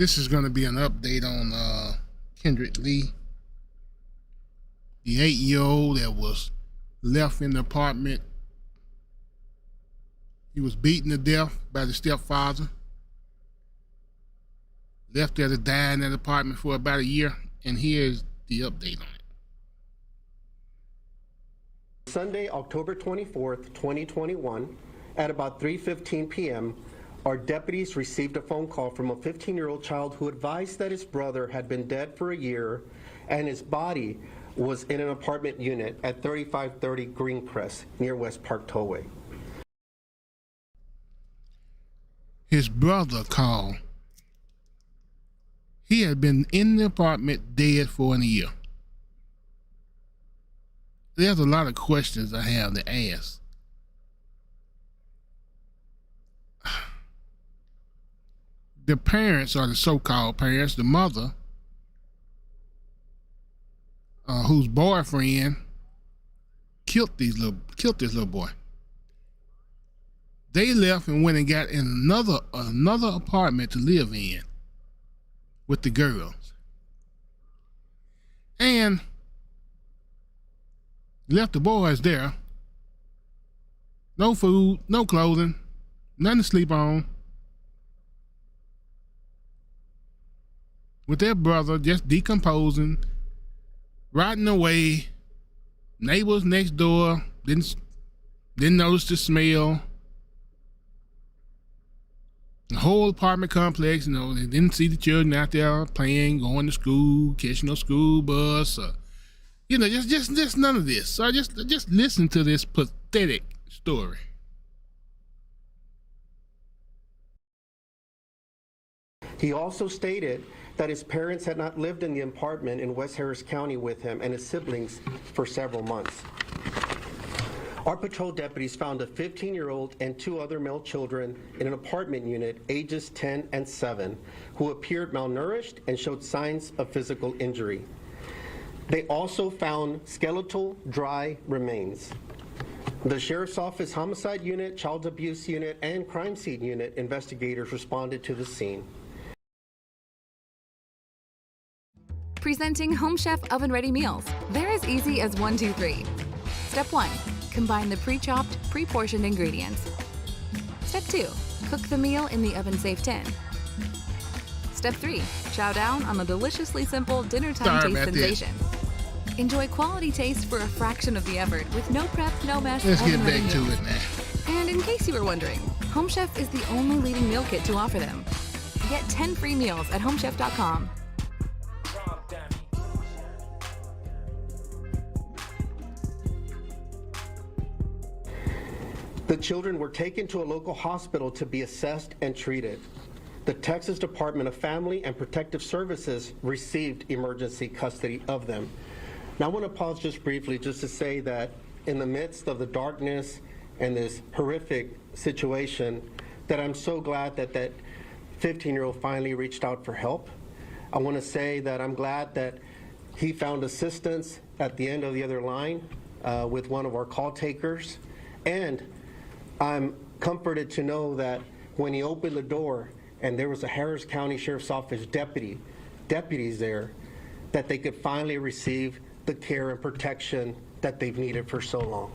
This is going to be an update on Kendrick Lee, the 8-year-old that was left in the apartment. He was beaten to death by the stepfather. Left there to die in that apartment for about a year, and here's the update on it. Sunday, October 24th, 2021, at about 3:15 p.m., our deputies received a phone call from a 15-year-old child who advised that his brother had been dead for a year and his body was in an apartment unit at 3530 Greencrest near West Park Tollway. His brother called. He had been in the apartment dead for a year. There's a lot of questions I have to ask. The parents, or the so-called parents, the mother, whose boyfriend killed this little boy. They left and went and got in another apartment to live in with the girls, and left the boys there. No food, no clothing, nothing to sleep on. With their brother just decomposing, rotting away. Neighbors next door didn't notice the smell. The whole apartment complex, they didn't see the children out there playing, going to school, catching no school bus, or, just none of this. So I just listen to this pathetic story. He also stated that his parents had not lived in the apartment in West Harris County with him and his siblings for several months. Our patrol deputies found a 15-year-old and 2 other male children in an apartment unit, ages 10 and 7, who appeared malnourished and showed signs of physical injury. They also found skeletal, dry remains. The Sheriff's Office Homicide Unit, Child Abuse Unit, and Crime Scene Unit investigators responded to the scene. Presenting Home Chef oven-ready meals. They're as easy as 1, 2, 3. Step 1. Combine the pre-chopped, pre-portioned ingredients. Step 2. Cook the meal in the oven-safe tin. Step 3. Chow down on the deliciously simple dinner-time taste sensation. Enjoy quality taste for a fraction of the effort with no prep, no mess. Let's get back to it now. And in case you were wondering, Home Chef is the only leading meal kit to offer them. Get 10 free meals at homechef.com. The children were taken to a local hospital to be assessed and treated. The Texas Department of Family and Protective Services received emergency custody of them. Now I want to pause just briefly just to say that in the midst of the darkness and this horrific situation, that I'm so glad that that 15-year-old finally reached out for help. I want to say that I'm glad that he found assistance at the end of the other line with one of our call takers, and I'm comforted to know that when he opened the door and there was a Harris County Sheriff's Office deputies there, that they could finally receive the care and protection that they've needed for so long.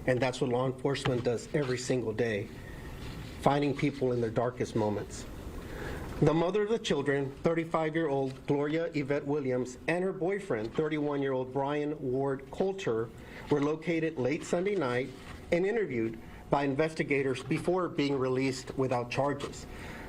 And that's what law enforcement does every single day, finding people in their darkest moments. The mother of the children, 35-year-old Gloria Yvette Williams, and her boyfriend, 31-year-old Brian Ward Coulter, were located late Sunday night and interviewed by investigators before being released without charges.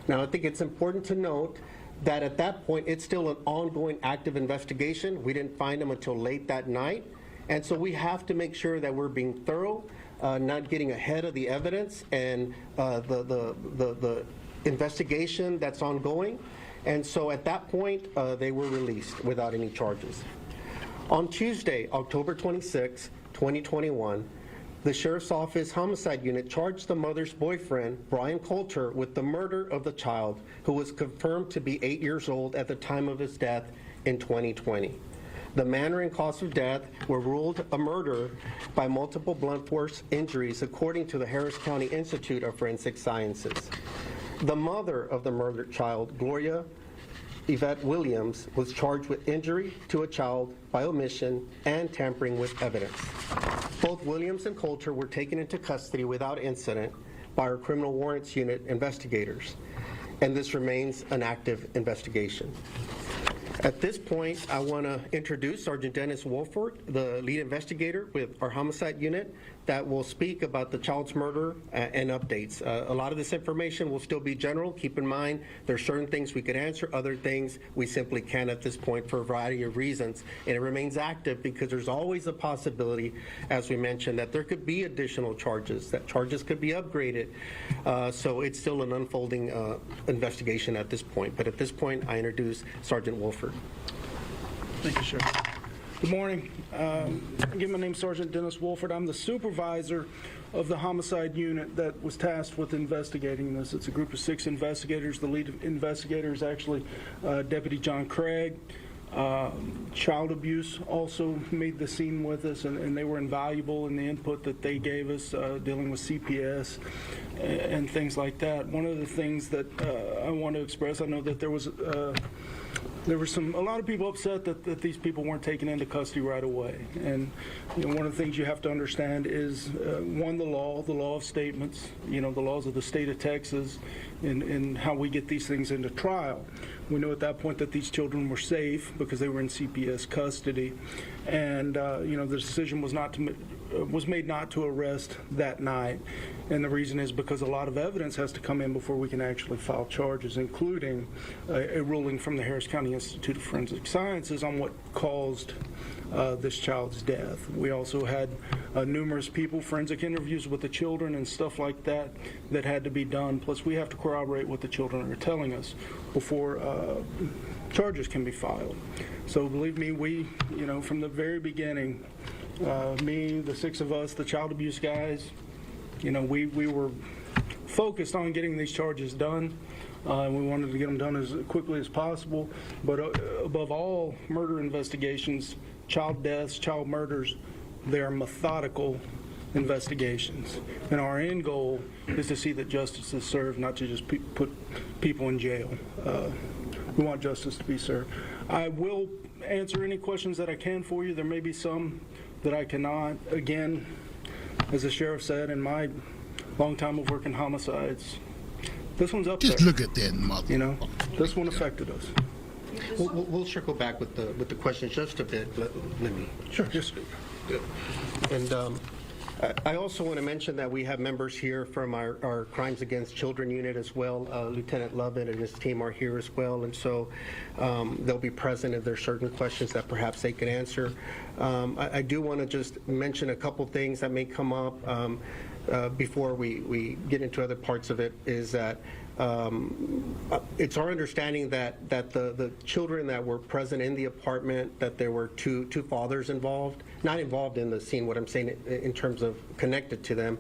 Now, I think it's important to note that at that point, it's still an ongoing active investigation. We didn't find them until late that night. And so we have to make sure that we're being thorough, not getting ahead of the evidence and the investigation that's ongoing. And so at that point, they were released without any charges. On Tuesday, October 26, 2021, the Sheriff's Office Homicide Unit charged the mother's boyfriend, Brian Coulter, with the murder of the child, who was confirmed to be 8 years old at the time of his death in 2020. The manner and cause of death were ruled a murder by multiple blunt force injuries, according to the Harris County Institute of Forensic Sciences. The mother of the murdered child, Gloria Yvette Williams was charged with injury to a child by omission and tampering with evidence. Both Williams and Coulter were taken into custody without incident by our criminal warrants unit investigators, and this remains an active investigation. At this point, I want to introduce Sergeant Dennis Wolford, the lead investigator with our homicide unit, that will speak about the child's murder and updates. A lot of this information will still be general. Keep in mind, there are certain things we could answer, other things we simply can't at this point for a variety of reasons. And it remains active because there's always a possibility, as we mentioned, that there could be additional charges, that charges could be upgraded. So it's still an unfolding investigation at this point. But at this point, I introduce Sergeant Wolford. Thank you, Sheriff. Good morning. Again, my name is Sergeant Dennis Wolford. I'm the supervisor of the homicide unit that was tasked with investigating this. It's a group of 6 investigators. The lead investigator is actually Deputy John Craig. Child abuse also made the scene with us, and they were invaluable in the input that they gave us dealing with CPS and things like that. One of the things that I want to express, I know that there was a lot of people upset that these people weren't taken into custody right away. And one of the things you have to understand is, one, the law of statements, the laws of the state of Texas, and how we get these things into trial. We knew at that point that these children were safe because they were in CPS custody, and the decision was made not to arrest that night. And the reason is because a lot of evidence has to come in before we can actually file charges, including a ruling from the Harris County Institute of Forensic Sciences on what caused this child's death. We also had numerous people, forensic interviews with the children and stuff like that had to be done. Plus, we have to corroborate what the children are telling us before charges can be filed. So believe me, we, from the very beginning, me, the 6 of us, the child abuse guys, we were focused on getting these charges done. And we wanted to get them done as quickly as possible. But above all, murder investigations, child deaths, child murders, they are methodical investigations. And our end goal is to see that justice is served, not to just put people in jail. We want justice to be served. I will answer any questions that I can for you. There may be some that I cannot. Again, as the sheriff said, in my long time of working homicides, this one's up there. Just look at that mother. This one affected us. We'll circle back with the questions just a bit. Let me. Sure. Just. And I also want to mention that we have members here from our Crimes Against Children unit as well. Lieutenant Lovett and his team are here as well, and so they'll be present if there's certain questions that perhaps they can answer. I do want to just mention a couple things that may come up before we get into other parts of it, is that it's our understanding that the children that were present in the apartment, that there were two fathers involved, not involved in the scene, what I'm saying in terms of connected to them.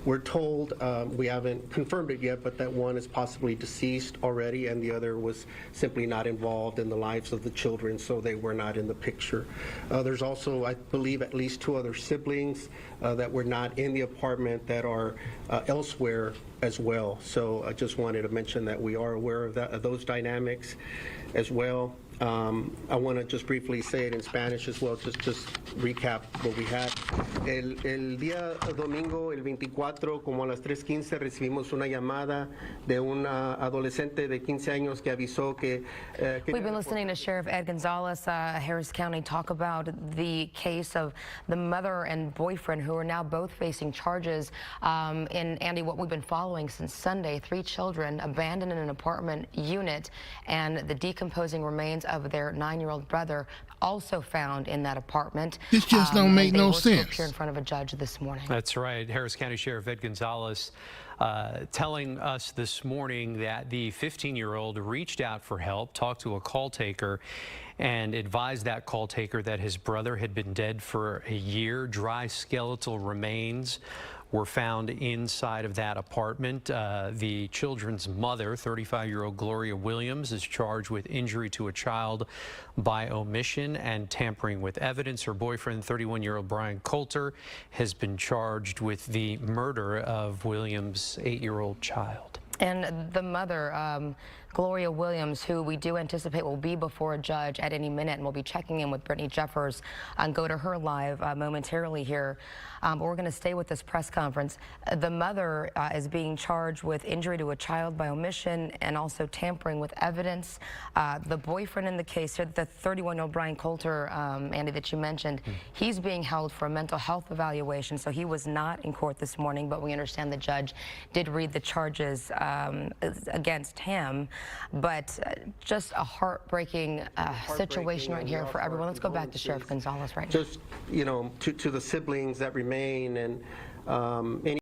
We're told, we haven't confirmed it yet, but that one is possibly deceased already and the other was simply not involved in the lives of the children, so they were not in the picture. There's also, I believe, at least 2 other siblings that were not in the apartment that are elsewhere as well. So I just wanted to mention that we are aware of those dynamics as well. I want to just briefly say it in Spanish as well, just recap what we had. El día domingo, el 24, como a las 3:15, recibimos una llamada de una adolescente de 15 años que avisó que... We've been listening to Sheriff Ed Gonzalez, Harris County, talk about the case of the mother and boyfriend who are now both facing charges. In, Andy, what we've been following since Sunday, 3 children abandoned in an apartment unit and the decomposing remains of their 9-year-old brother also found in that apartment. This just don't make no sense. They were to appear in front of a judge this morning. That's right. Harris County Sheriff Ed Gonzalez telling us this morning that the 15-year-old reached out for help, talked to a call taker, and advised that call taker that his brother had been dead for a year. Dry skeletal remains were found inside of that apartment. The children's mother, 35-year-old Gloria Williams, is charged with injury to a child by omission and tampering with evidence. Her boyfriend, 31-year-old Brian Coulter, has been charged with the murder of Williams' 8-year-old child. And the mother, Gloria Williams, who we do anticipate will be before a judge at any minute, and we'll be checking in with Brittany Jeffers and go to her live momentarily here. But we're going to stay with this press conference. The mother is being charged with injury to a child by omission and also tampering with evidence. The boyfriend in the case, the 31-year-old Brian Coulter, Andy, that you mentioned, he's being held for a mental health evaluation, so he was not in court this morning, but we understand the judge did read the charges against him. But just a heartbreaking situation right here for everyone. Let's go back to Sheriff Gonzalez right now. Just, you know, to the siblings that remain, and any